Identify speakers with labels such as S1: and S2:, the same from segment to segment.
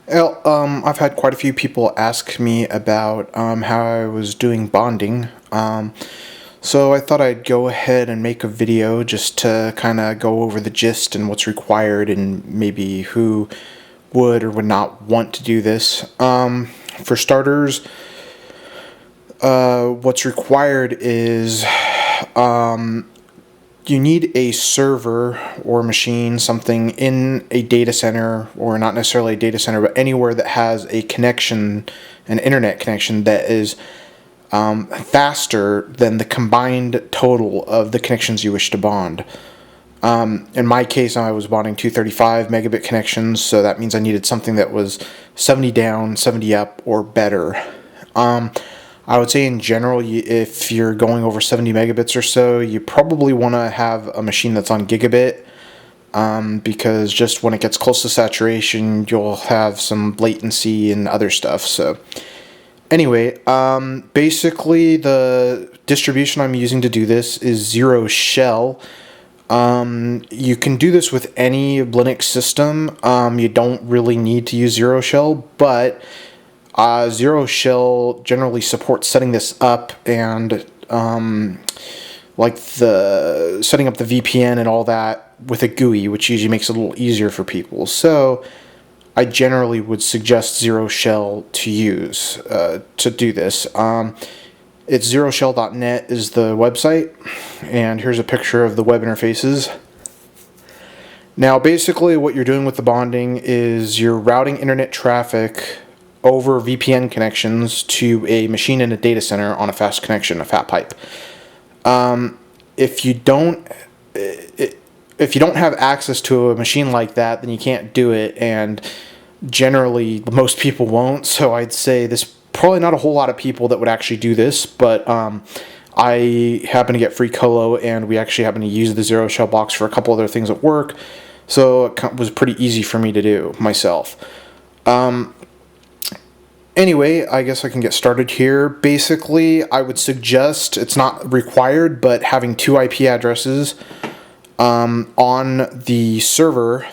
S1: Well, I've had quite a few people ask me about how I was doing bonding. So I thought I'd go ahead and make a video just to kind of go over the gist and what's required and maybe who would or would not want to do this. For starters, what's required is you need a server or machine, something in a data center, or not necessarily a data center, but anywhere that has a connection, an internet connection that is faster than the combined total of the connections you wish to bond. In my case, I was bonding 235 megabit connections, so that means I needed something that was 70 down, 70 up, or better. I would say in general, if you're going over 70 megabits or so, you probably want to have a machine that's on gigabit, because just when it gets close to saturation, you'll have some latency and other stuff. So anyway, basically the distribution I'm using to do this is zeroshell. You can do this with any Linux system. You don't really need to use zeroshell, but zeroshell generally supports setting this up and like the setting up the VPN and all that with a GUI, which usually makes it a little easier for people. So I generally would suggest zeroshell to use to do this. It's zeroshell.net is the website, and here's a picture of the web interfaces. Now basically what you're doing with the bonding is you're routing internet traffic over VPN connections to a machine in a data center on a fast connection, a fat pipe. If you don't have access to a machine like that, then you can't do it, and generally most people won't. So I'd say there's probably not a whole lot of people that would actually do this, but I happen to get free colo, and we actually happen to use the zeroshell box for a couple other things at work, so it was pretty easy for me to do myself. Anyway, I guess I can get started here. Basically, I would suggest, it's not required, but having two IP addresses on the server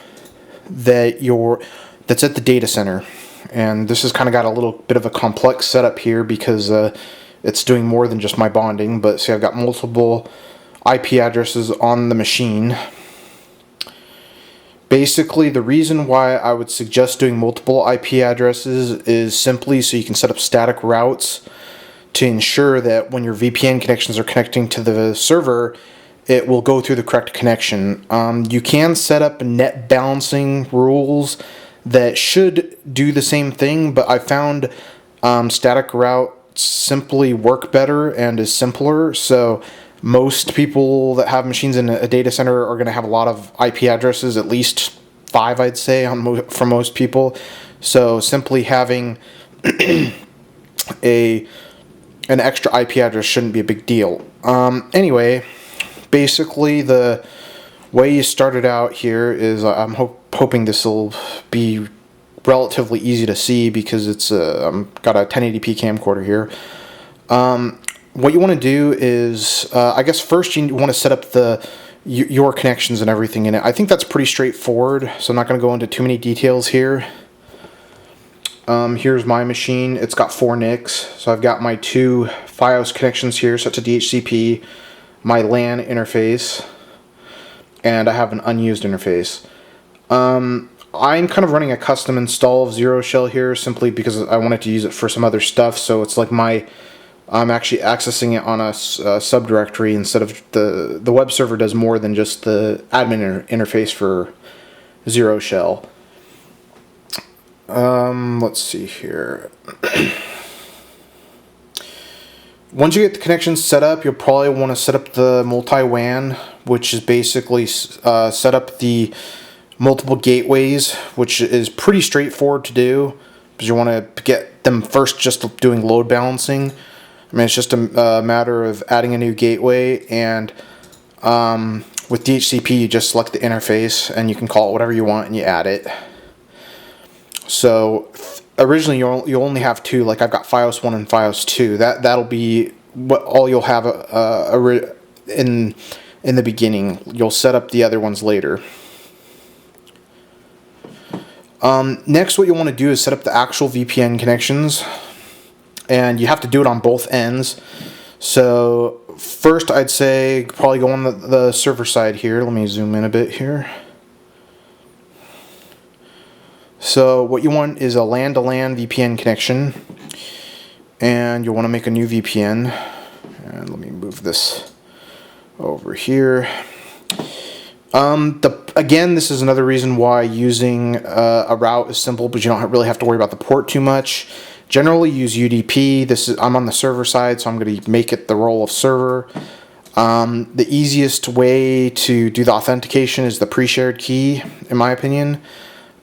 S1: that's at the data center. And this has kind of got a little bit of a complex setup here because it's doing more than just my bonding. But see, I've got multiple IP addresses on the machine. Basically, the reason why I would suggest doing multiple IP addresses is simply so you can set up static routes to ensure that when your VPN connections are connecting to the server, it will go through the correct connection. You can set up net balancing rules that should do the same thing, but I found static routes simply work better and is simpler. So most people that have machines in a data center are going to have a lot of IP addresses, at least 5, I'd say, for most people. So simply having an extra IP address shouldn't be a big deal. Anyway, basically the way you started out here is I'm hoping this will be relatively easy to see because it's got a 1080p camcorder here. What you want to do is, I guess first you want to set up your connections and everything in it. I think that's pretty straightforward, so I'm not going to go into too many details here. Here's my machine. It's got 4 NICs, so I've got my 2 FiOS connections here set to DHCP, my LAN interface, and I have an unused interface. I'm kind of running a custom install of zeroshell here simply because I wanted to use it for some other stuff, so it's like I'm actually accessing it on a subdirectory instead of the web server does more than just the admin interface for zeroshell. Let's see here. Once you get the connections set up, you'll probably want to set up the multi-WAN, which is basically set up the multiple gateways, which is pretty straightforward to do because you want to get them first just doing load balancing. I mean, it's just a matter of adding a new gateway, and with DHCP you just select the interface and you can call it whatever you want and you add it. So originally you'll only have 2, like I've got FiOS 1 and FiOS 2. That'll be what all you'll have in the beginning. You'll set up the other ones later. Next, what you want to do is set up the actual VPN connections, and you have to do it on both ends. So first, I'd say probably go on the server side here. Let me zoom in a bit here. So what you want is a LAN-to-LAN VPN connection, and you'll want to make a new VPN. And let me move this over here. Again, this is another reason why using a route is simple, but you don't really have to worry about the port too much. Generally use UDP. I'm on the server side, so I'm going to make it the role of server. The easiest way to do the authentication is the pre-shared key, in my opinion.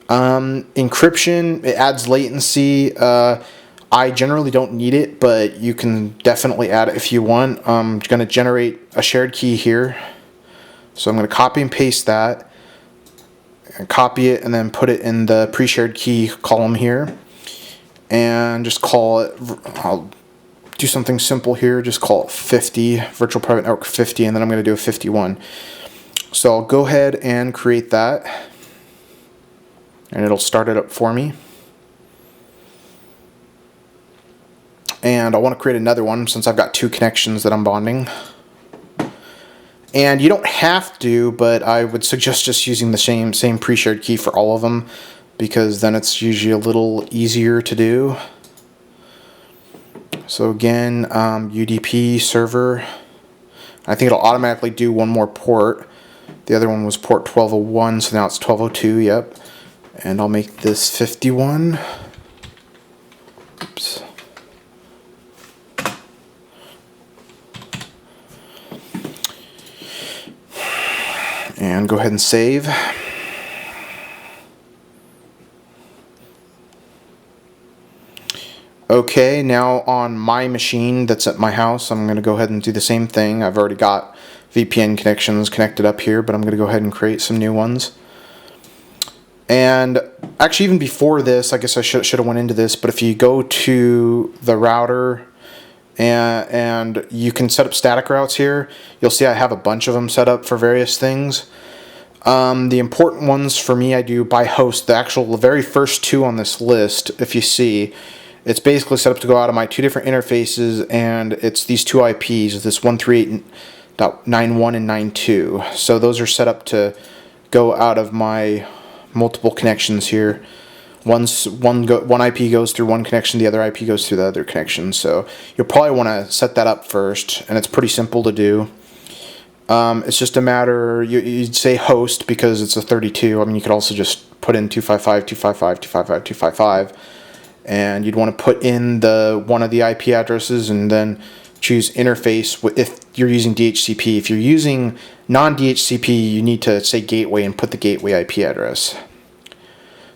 S1: Encryption, it adds latency. I generally don't need it, but you can definitely add it if you want. I'm going to generate a shared key here. So I'm going to copy and paste that, and copy it and then put it in the pre-shared key column here, and just call it, I'll do something simple here, just call it 50, virtual private network 50, and then I'm going to do a 51. So I'll go ahead and create that, and it'll start it up for me. And I want to create another one since I've got two connections that I'm bonding. And you don't have to, but I would suggest just using the same pre-shared key for all of them, because then it's usually a little easier to do. So again, UDP server. I think it'll automatically do one more port. The other one was port 1201, so now it's 1202, yep. And I'll make this 51. Oops. And go ahead and save. Okay, now on my machine that's at my house, I'm going to go ahead and do the same thing. I've already got VPN connections connected up here, but I'm going to go ahead and create some new ones. And actually, even before this, I guess I should have went into this, but if you go to the router and you can set up static routes here, you'll see I have a bunch of them set up for various things. The important ones for me I do by host. The very first two on this list, if you see, it's basically set up to go out of my two different interfaces, and it's these two IPs, this 138.91 and 92. So those are set up to go out of my multiple connections here. One IP goes through one connection, the other IP goes through the other connection. So you'll probably want to set that up first, and it's pretty simple to do. It's just a matter, you'd say host because it's a 32. I mean, you could also just put in 255, 255, 255, 255, and you'd want to put in one of the IP addresses and then choose interface if you're using DHCP. If you're using non-DHCP, you need to say gateway and put the gateway IP address.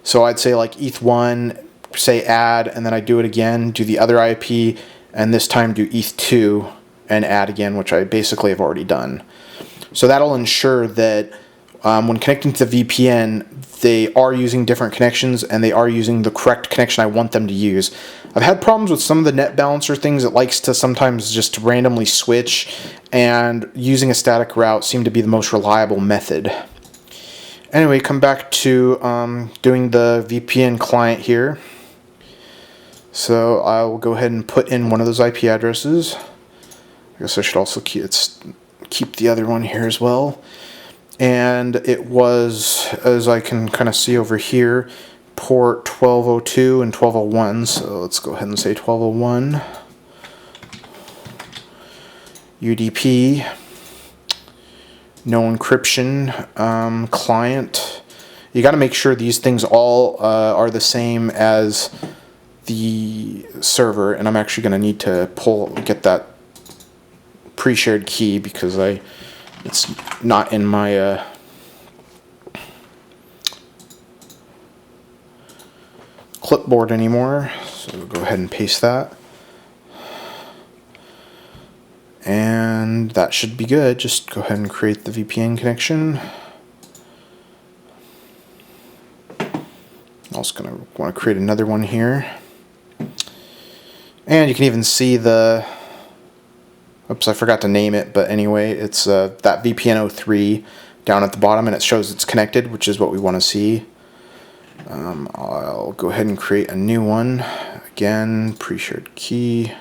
S1: So I'd say like ETH1, say add, and then I do it again, do the other IP, and this time do ETH2 and add again, which I basically have already done. So that'll ensure that when connecting to the VPN, they are using different connections and they are using the correct connection I want them to use. I've had problems with some of the net balancer things. It likes to sometimes just randomly switch, and using a static route seemed to be the most reliable method. Anyway, come back to doing the VPN client here. So I will go ahead and put in one of those IP addresses. I guess I should also keep the other one here as well. And it was, as I can kind of see over here, port 1202 and 1201. So let's go ahead and say 1201. UDP. No encryption, client. You got to make sure these things all are the same as the server, and I'm actually going to need to get that pre-shared key because it's not in my clipboard anymore. So we'll go ahead and paste that. And that should be good. Just go ahead and create the VPN connection. I'm also going to want to create another one here. And you can even see the, oops, I forgot to name it, but anyway, it's that VPN 03 down at the bottom, and it shows it's connected, which is what we want to see. I'll go ahead and create a new one. Again, pre-shared key.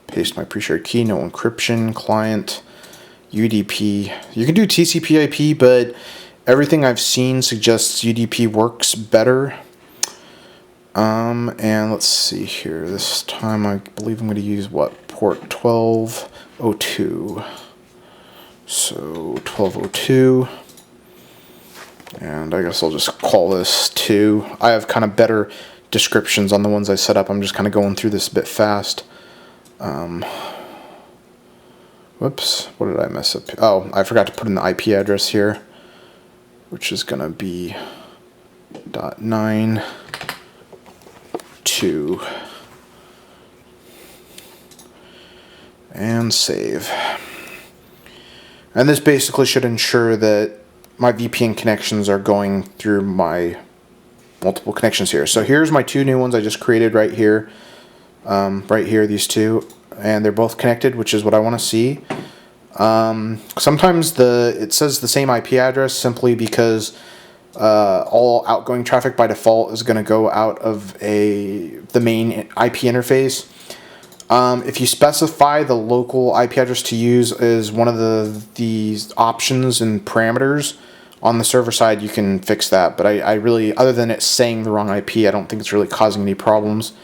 S1: Paste my pre-shared key, no encryption, client, UDP. You can do TCP/IP, but everything I've seen suggests UDP works better. And let's see here. This time I believe I'm going to use what? Port 1202. So 1202. And I guess I'll just call this 2. I have kind of better descriptions on the ones I set up. I'm just kind of going through this a bit fast. Whoops, what did I mess up? Oh, I forgot to put in the IP address here, which is going to be .92. And save. And this basically should ensure that my VPN connections are going through my multiple connections here. So here's my 2 new ones I just created right here. Right here, these 2. And they're both connected, which is what I want to see. Sometimes it says the same IP address simply because all outgoing traffic by default is going to go out of the main IP interface. If you specify the local IP address to use as one of these options and parameters on the server side, you can fix that. But I really, other than it saying the wrong IP, I don't think it's really causing any problems.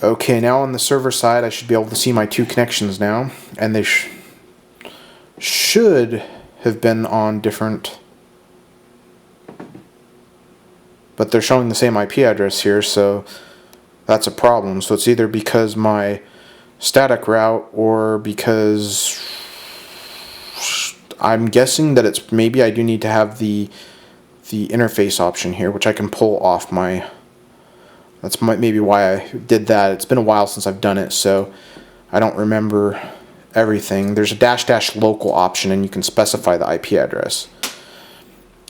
S1: Okay, now on the server side, I should be able to see my 2 connections now, and they should have been on different, but they're showing the same IP address here, so that's a problem. So it's either because my static route or because I'm guessing that it's maybe I do need to have the interface option here, which I can pull off my. That's maybe why I did that. It's been a while since I've done it, so I don't remember everything. There's a -- local option, and you can specify the IP address.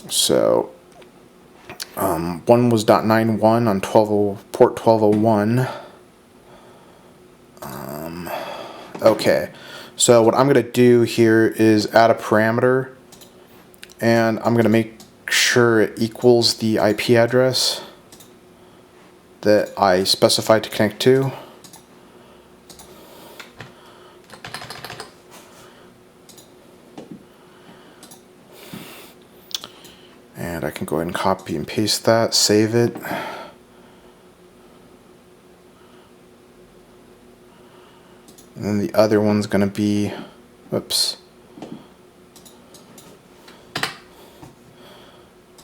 S1: So one was .91 on port 1201. Okay, so what I'm going to do here is add a parameter, and I'm going to make sure it equals the IP address that I specified to connect to. And I can go ahead and copy and paste that, save it. And then the other one's going to be, whoops,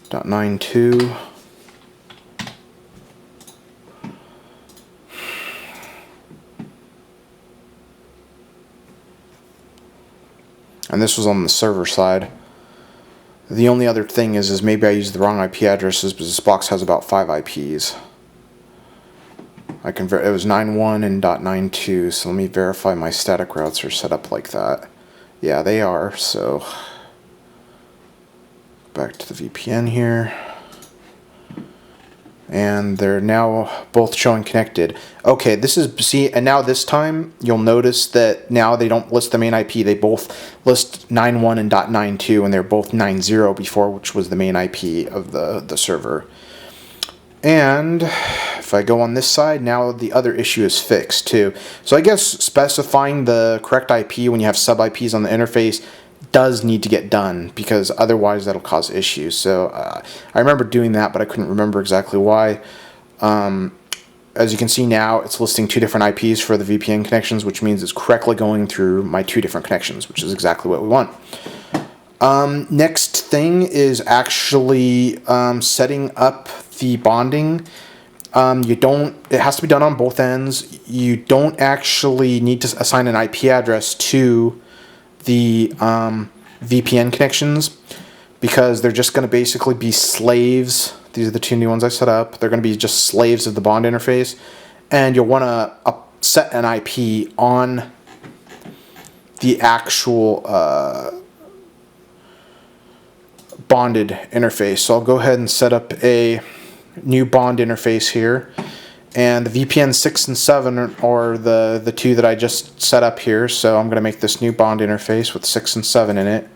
S1: .92. And this was on the server side. The only other thing is maybe I used the wrong IP addresses, because this box has about 5 IPs. It was 91 and .92, so let me verify my static routes are set up like that. Yeah, they are, so back to the VPN here. And they're now both showing connected. Okay, and now this time you'll notice that now they don't list the main IP. They both list 91 and .92, and they're both 90 before, which was the main IP of the server. And if I go on this side, now the other issue is fixed too. So I guess specifying the correct IP when you have sub IPs on the interface does need to get done, because otherwise that'll cause issues. So I remember doing that, but I couldn't remember exactly why. As you can see now, it's listing 2 different IPs for the VPN connections, which means it's correctly going through my 2 different connections, which is exactly what we want. Next thing is actually setting up the bonding. It has to be done on both ends. You don't actually need to assign an IP address to the VPN connections, because they're just going to basically be slaves. These are the 2 new ones I set up. They're going to be just slaves of the bond interface, and you'll want to set an IP on the actual bonded interface. So I'll go ahead and set up a new bond interface here, and the VPN 6 and 7 are the 2 that I just set up here. So I'm going to make this new bond interface with 6 and 7 in it.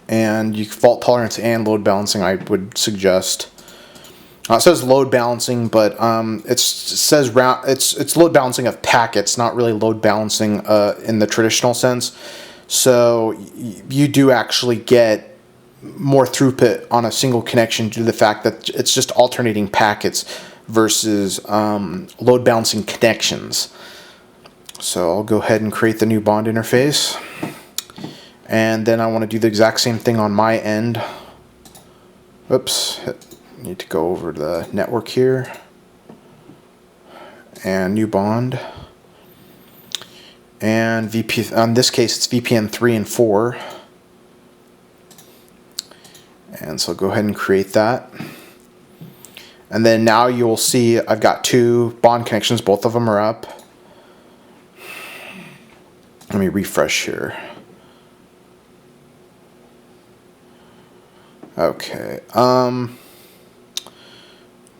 S1: and fault tolerance and load balancing I would suggest. It says load balancing, but it says it's load balancing of packets, not really load balancing in the traditional sense. So you do actually get more throughput on a single connection due to the fact that it's just alternating packets versus load balancing connections. So I'll go ahead and create the new bond interface, and then I want to do the exact same thing on my end. Oops, need to go over the network here, and new bond, and VP. In this case, it's VPN 3 and 4, and so go ahead and create that. And then now you'll see I've got 2 bond connections. Both of them are up. Let me refresh here. Okay.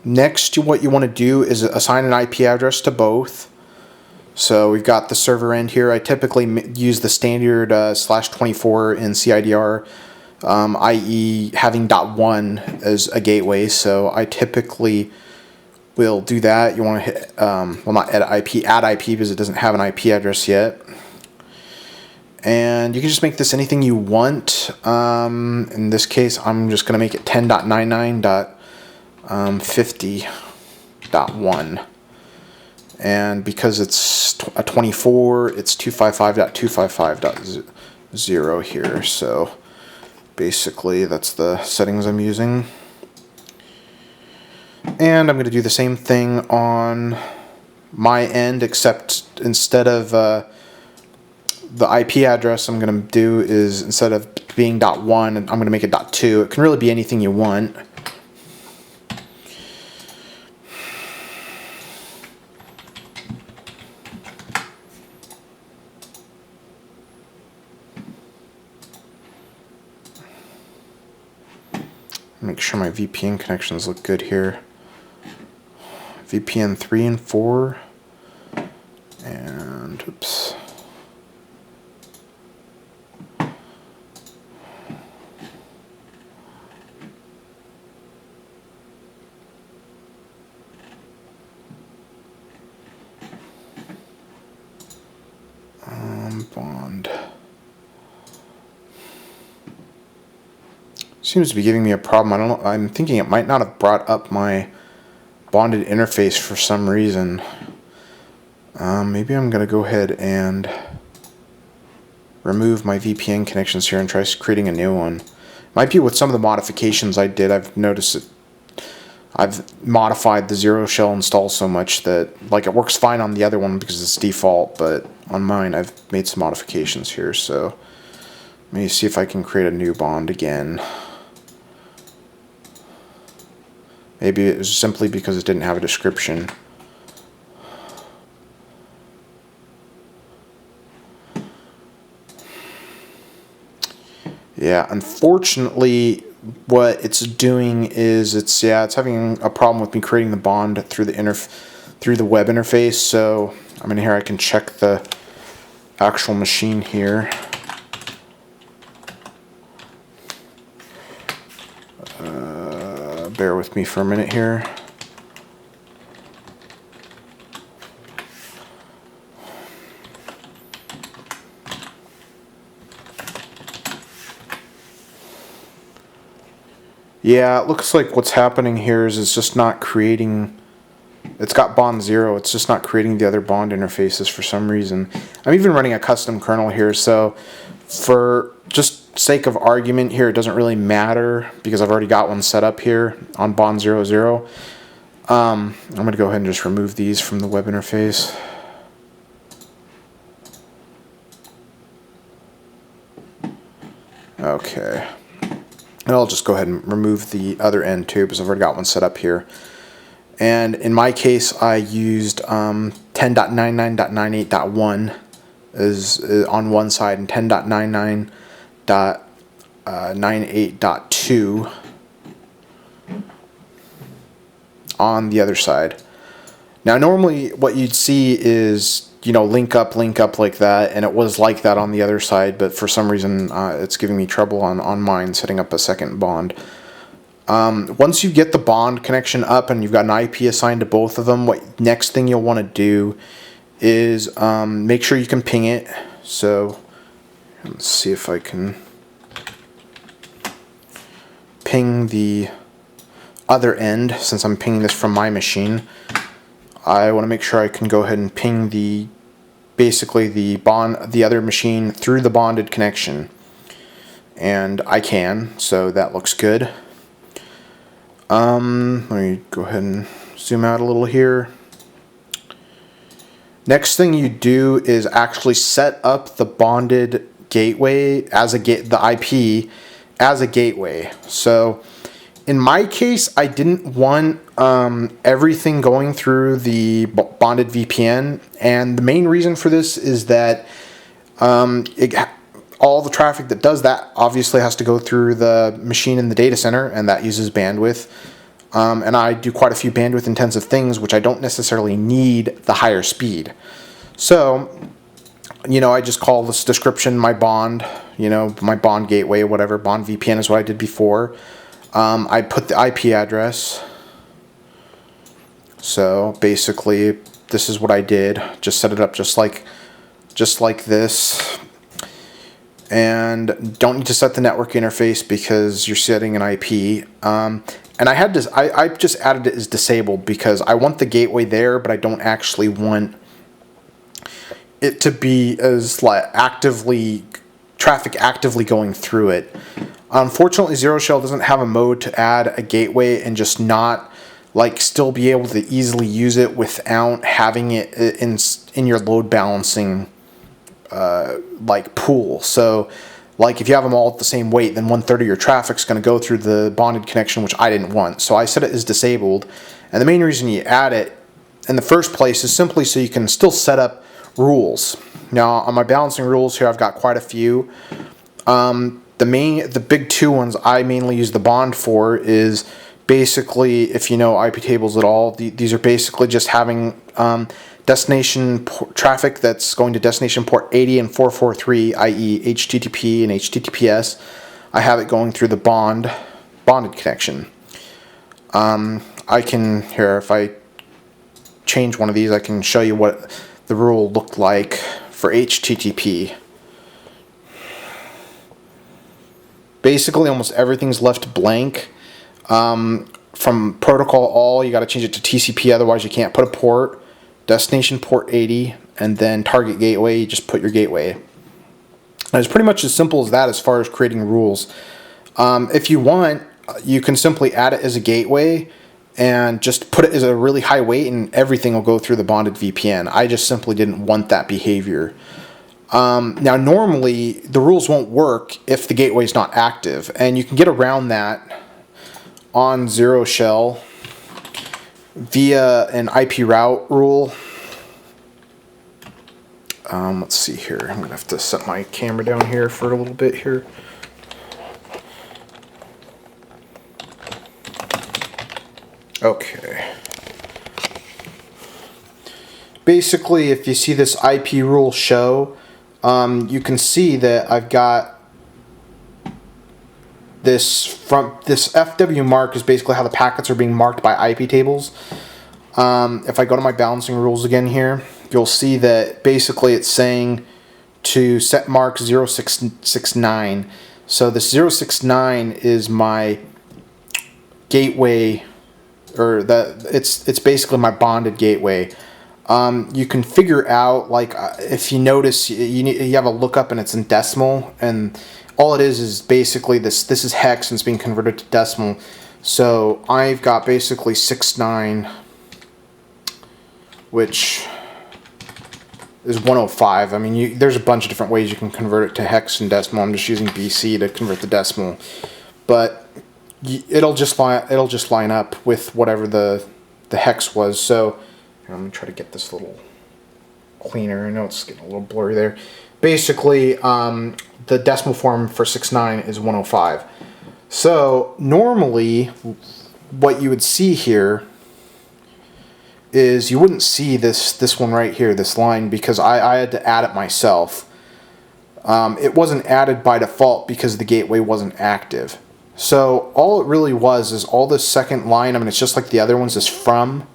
S1: Next, what you want to do is assign an IP address to both. So we've got the server end here. I typically use the standard /24 in CIDR, i.e. having .1 as a gateway. So I typically will do that. You want to hit, well, not add IP because it doesn't have an IP address yet. And you can just make this anything you want. In this case, I'm just going to make it 10.99.50.1. And because it's a 24, it's 255.255.0 here. So basically, that's the settings I'm using. And I'm going to do the same thing on my end, except instead of the IP address I'm going to do is, instead of being .1, I'm going to make it .2. It can really be anything you want. Make sure my VPN connections look good here. VPN 3 and 4. And, oops. Bond. Seems to be giving me a problem. I don't know. I'm thinking it might not have brought up my bonded interface for some reason. Maybe I'm going to go ahead and remove my VPN connections here and try creating a new one. Might be with some of the modifications I did. I've noticed that I've modified the zeroshell install so much that, like, it works fine on the other one because it's default, but on mine I've made some modifications here. So let me see if I can create a new bond again. Maybe it was simply because it didn't have a description. Yeah, unfortunately, what it's doing is it's having a problem with me creating the bond through the web interface. So I'm in here. I can check the actual machine here. Bear with me for a minute here. Yeah, it looks like what's happening here is it's just not creating. It's got bond 0. It's just not creating the other bond interfaces for some reason. I'm even running a custom kernel here, so for just sake of argument here, it doesn't really matter because I've already got one set up here on bond 00. I'm going to go ahead and just remove these from the web interface. Okay. And I'll just go ahead and remove the other end too because I've already got one set up here. And in my case, I used 10.99.98.1 is on one side and 10.99.98.2 on the other side. Now, normally what you'd see is, link up like that, and it was like that on the other side, but for some reason it's giving me trouble on mine setting up a second bond. Once you get the bond connection up and you've got an IP assigned to both of them, what next thing you'll want to do is make sure you can ping it. So let's see if I can ping the other end. Since I'm pinging this from my machine, I want to make sure I can go ahead and ping basically the other machine through the bonded connection, and I can, so that looks good. Let me go ahead and zoom out a little here. Next thing you do is actually set up the bonded gateway as the IP as a gateway. So in my case, I didn't want everything going through the bonded VPN, and the main reason for this is that all the traffic that does that obviously has to go through the machine in the data center, and that uses bandwidth. And I do quite a few bandwidth intensive things, which I don't necessarily need the higher speed. So, I just call this description my bond, my bond gateway, whatever. Bond VPN is what I did before. I put the IP address. So basically, this is what I did. Just set it up just like this. And don't need to set the network interface because you're setting an IP. And I just added it as disabled because I want the gateway there, but I don't actually want it to be as traffic actively going through it. Unfortunately, ZeroShell doesn't have a mode to add a gateway and just not still be able to easily use it without having it in your load balancing pool. So if you have them all at the same weight, then 1/3 of your traffic's going to go through the bonded connection, which I didn't want. So I set it as disabled. And the main reason you add it in the first place is simply so you can still set up rules. Now on my balancing rules here, I've got quite a few. The big two ones I mainly use the bond for is basically, if you know IP tables at all, these are basically just having destination traffic that's going to destination port 80 and 443, i.e. HTTP and HTTPS. I have it going through the bonded connection. If I change one of these, I can show you what the rule looked like for HTTP. Basically, almost everything's left blank. From protocol all, you got to change it to TCP, otherwise you can't put a port. Destination port 80, and then target gateway, you just put your gateway. And it's pretty much as simple as that as far as creating rules. If you want, you can simply add it as a gateway and just put it as a really high weight, and everything will go through the bonded VPN. I just simply didn't want that behavior. Now, normally, the rules won't work if the gateway is not active, and you can get around that on ZeroShell via an IP route rule. Let's see here. I'm going to have to set my camera down here for a little bit here. Okay. Basically, if you see this IP rule show, you can see that I've got this FW mark is basically how the packets are being marked by IP tables. If I go to my balancing rules again here, you'll see that basically it's saying to set mark 0669. So this 069 is my gateway, or it's basically my bonded gateway. You can figure out, if you notice, you have a lookup and it's in decimal, and all it is basically this is hex and it's being converted to decimal. So I've got basically 69, which is 105. I mean, there's a bunch of different ways you can convert it to hex and decimal. I'm just using BC to convert the decimal, but it'll just line up with whatever the hex was. So I'm gonna try to get this a little cleaner. I know it's getting a little blurry there. Basically, the decimal form for 69 is 105. So normally, what you would see here is you wouldn't see this one right here, this line, because I had to add it myself. It wasn't added by default because the gateway wasn't active. So all it really was is all this second line, I mean, it's just like the other ones, is from.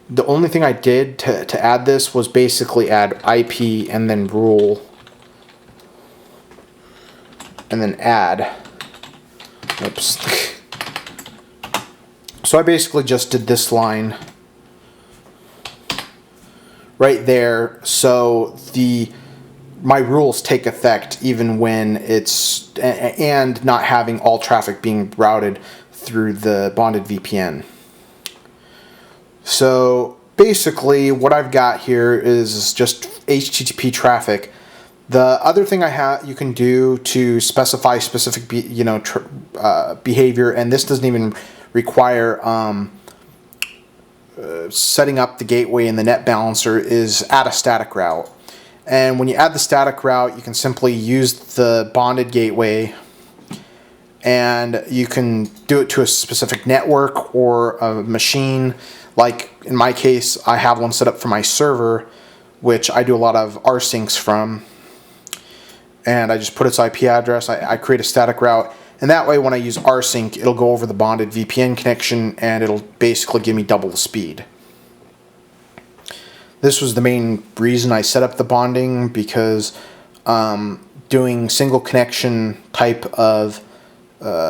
S1: The only thing I did to add this was basically add IP and then rule and then add. Oops. So I basically just did this line right there, so my rules take effect even when it's, and not having all traffic being routed through the bonded VPN. So basically what I've got here is just HTTP traffic. The other thing you can do to specify specific behavior, and this doesn't even require setting up the gateway and the net balancer, is add a static route. And when you add the static route, you can simply use the bonded gateway, and you can do it to a specific network or a machine. Like in my case, I have one set up for my server, which I do a lot of rsyncs from. And I just put its IP address, I create a static route, and that way when I use rsync, it'll go over the bonded VPN connection, and it'll basically give me double the speed. This was the main reason I set up the bonding, because doing single connection type of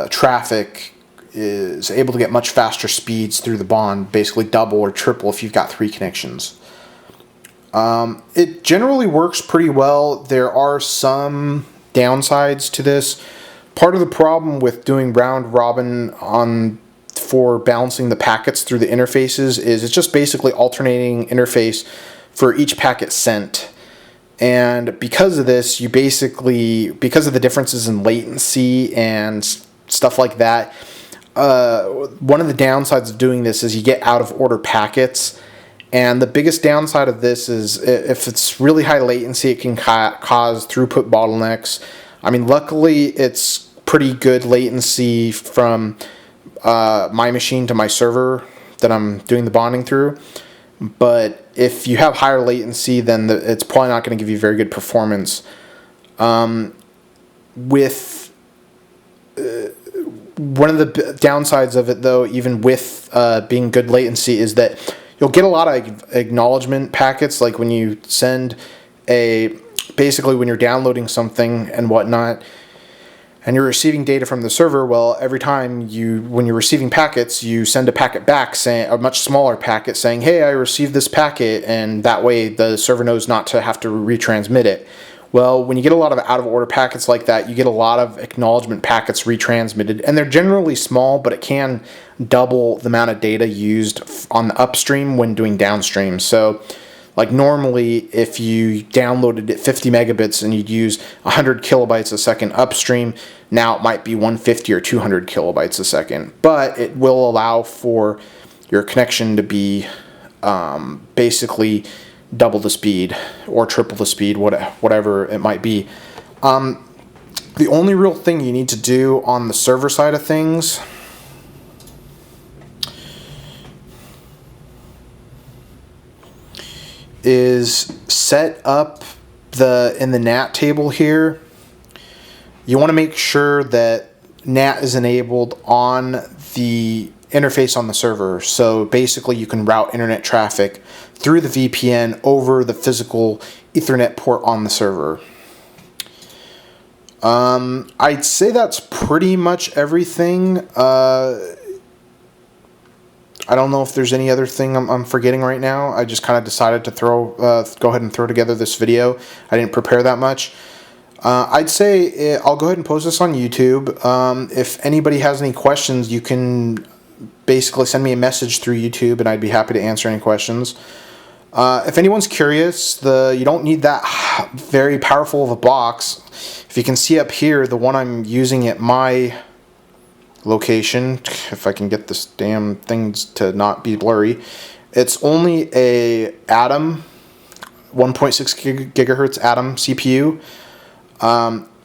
S1: traffic is able to get much faster speeds through the bond, basically double or triple if you've got 3 connections. It generally works pretty well. There are some downsides to this. Part of the problem with doing round robin for balancing the packets through the interfaces is it's just basically alternating interface for each packet sent. And because of this, because of the differences in latency and stuff like that, one of the downsides of doing this is you get out of order packets. And the biggest downside of this is if it's really high latency, it can cause throughput bottlenecks. I mean, luckily it's pretty good latency from my machine to my server that I'm doing the bonding through. But if you have higher latency, then it's probably not going to give you very good performance. One of the downsides of it, though, even with being good latency, is that you'll get a lot of acknowledgement packets, like when you send basically when you're downloading something and whatnot, and you're receiving data from the server. Well, every time when you're receiving packets, you send a packet back, saying a much smaller packet, saying, "Hey, I received this packet," and that way the server knows not to have to retransmit it. Well, when you get a lot of out-of-order packets like that, you get a lot of acknowledgement packets retransmitted, and they're generally small, but it can double the amount of data used on the upstream when doing downstream. So, like normally, if you downloaded it 50 megabits and you'd use 100 kilobytes a second upstream, now it might be 150 or 200 kilobytes a second. But it will allow for your connection to be basically double the speed or triple the speed, whatever it might be. The only real thing you need to do on the server side of things is set up in the NAT table here. You want to make sure that NAT is enabled on the interface on the server. So basically you can route internet traffic through the VPN over the physical Ethernet port on the server. I'd say that's pretty much everything. I don't know if there's any other thing I'm forgetting right now. I just kind of decided to go ahead and throw together this video. I didn't prepare that much. I'd say I'll go ahead and post this on YouTube. If anybody has any questions, you can basically send me a message through YouTube, and I'd be happy to answer any questions. If anyone's curious, you don't need that very powerful of a box. If you can see up here, the one I'm using at my location, if I can get this damn thing to not be blurry, it's only a Atom 1.6 gigahertz Atom CPU,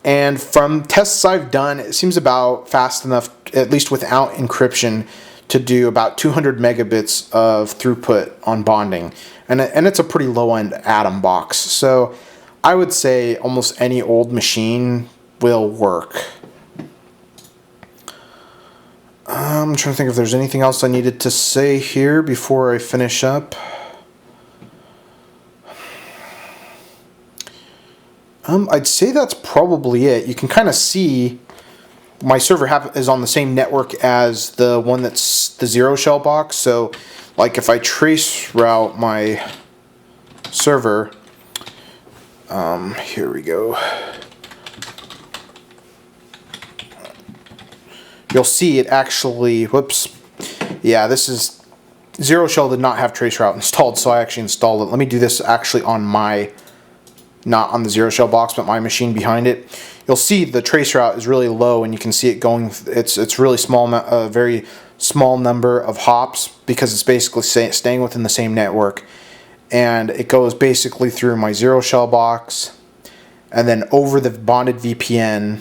S1: and from tests I've done, it seems about fast enough, at least without encryption, to do about 200 megabits of throughput on bonding. And it's a pretty low-end Atom box. So I would say almost any old machine will work. I'm trying to think if there's anything else I needed to say here before I finish up. I'd say that's probably it. You can kind of see my server is on the same network as the one that's the ZeroShell box. So, like if I trace route my server, here we go. You'll see it actually, whoops, yeah, this is, ZeroShell did not have traceroute installed, so I actually installed it. Let me do this actually on my, not on the ZeroShell box, but my machine behind it. You'll see the traceroute is really low, and you can see it going, it's really small, a very small number of hops, because it's basically staying within the same network. And it goes basically through my ZeroShell box, and then over the bonded VPN,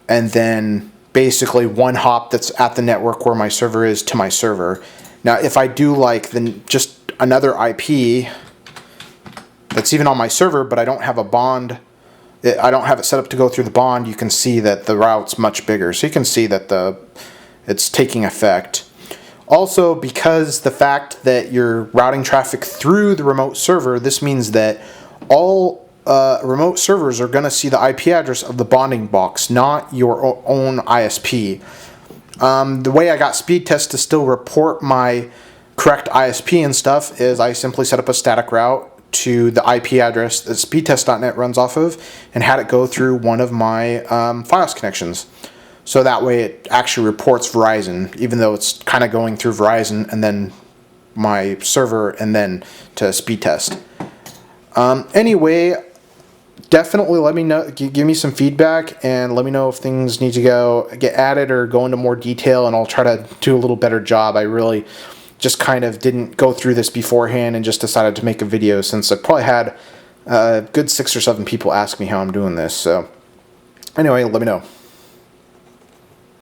S1: and then basically one hop that's at the network where my server is to my server. Now if I do like just another IP that's even on my server, but I don't have a bond, I don't have it set up to go through the bond, you can see that the route's much bigger. So you can see that it's taking effect. Also, because the fact that you're routing traffic through the remote server, this means that all remote servers are going to see the IP address of the bonding box, not your own ISP. The way I got speed test to still report my correct ISP and stuff is I simply set up a static route to the IP address that speedtest.net runs off of, and had it go through one of my FiOS connections. So that way it actually reports Verizon, even though it's kind of going through Verizon and then my server and then to speedtest. Anyway, definitely let me know, give me some feedback, and let me know if things need to get added or go into more detail, and I'll try to do a little better job. I really just kind of didn't go through this beforehand and just decided to make a video, since I probably had a good 6 or 7 people ask me how I'm doing this. So anyway, let me know.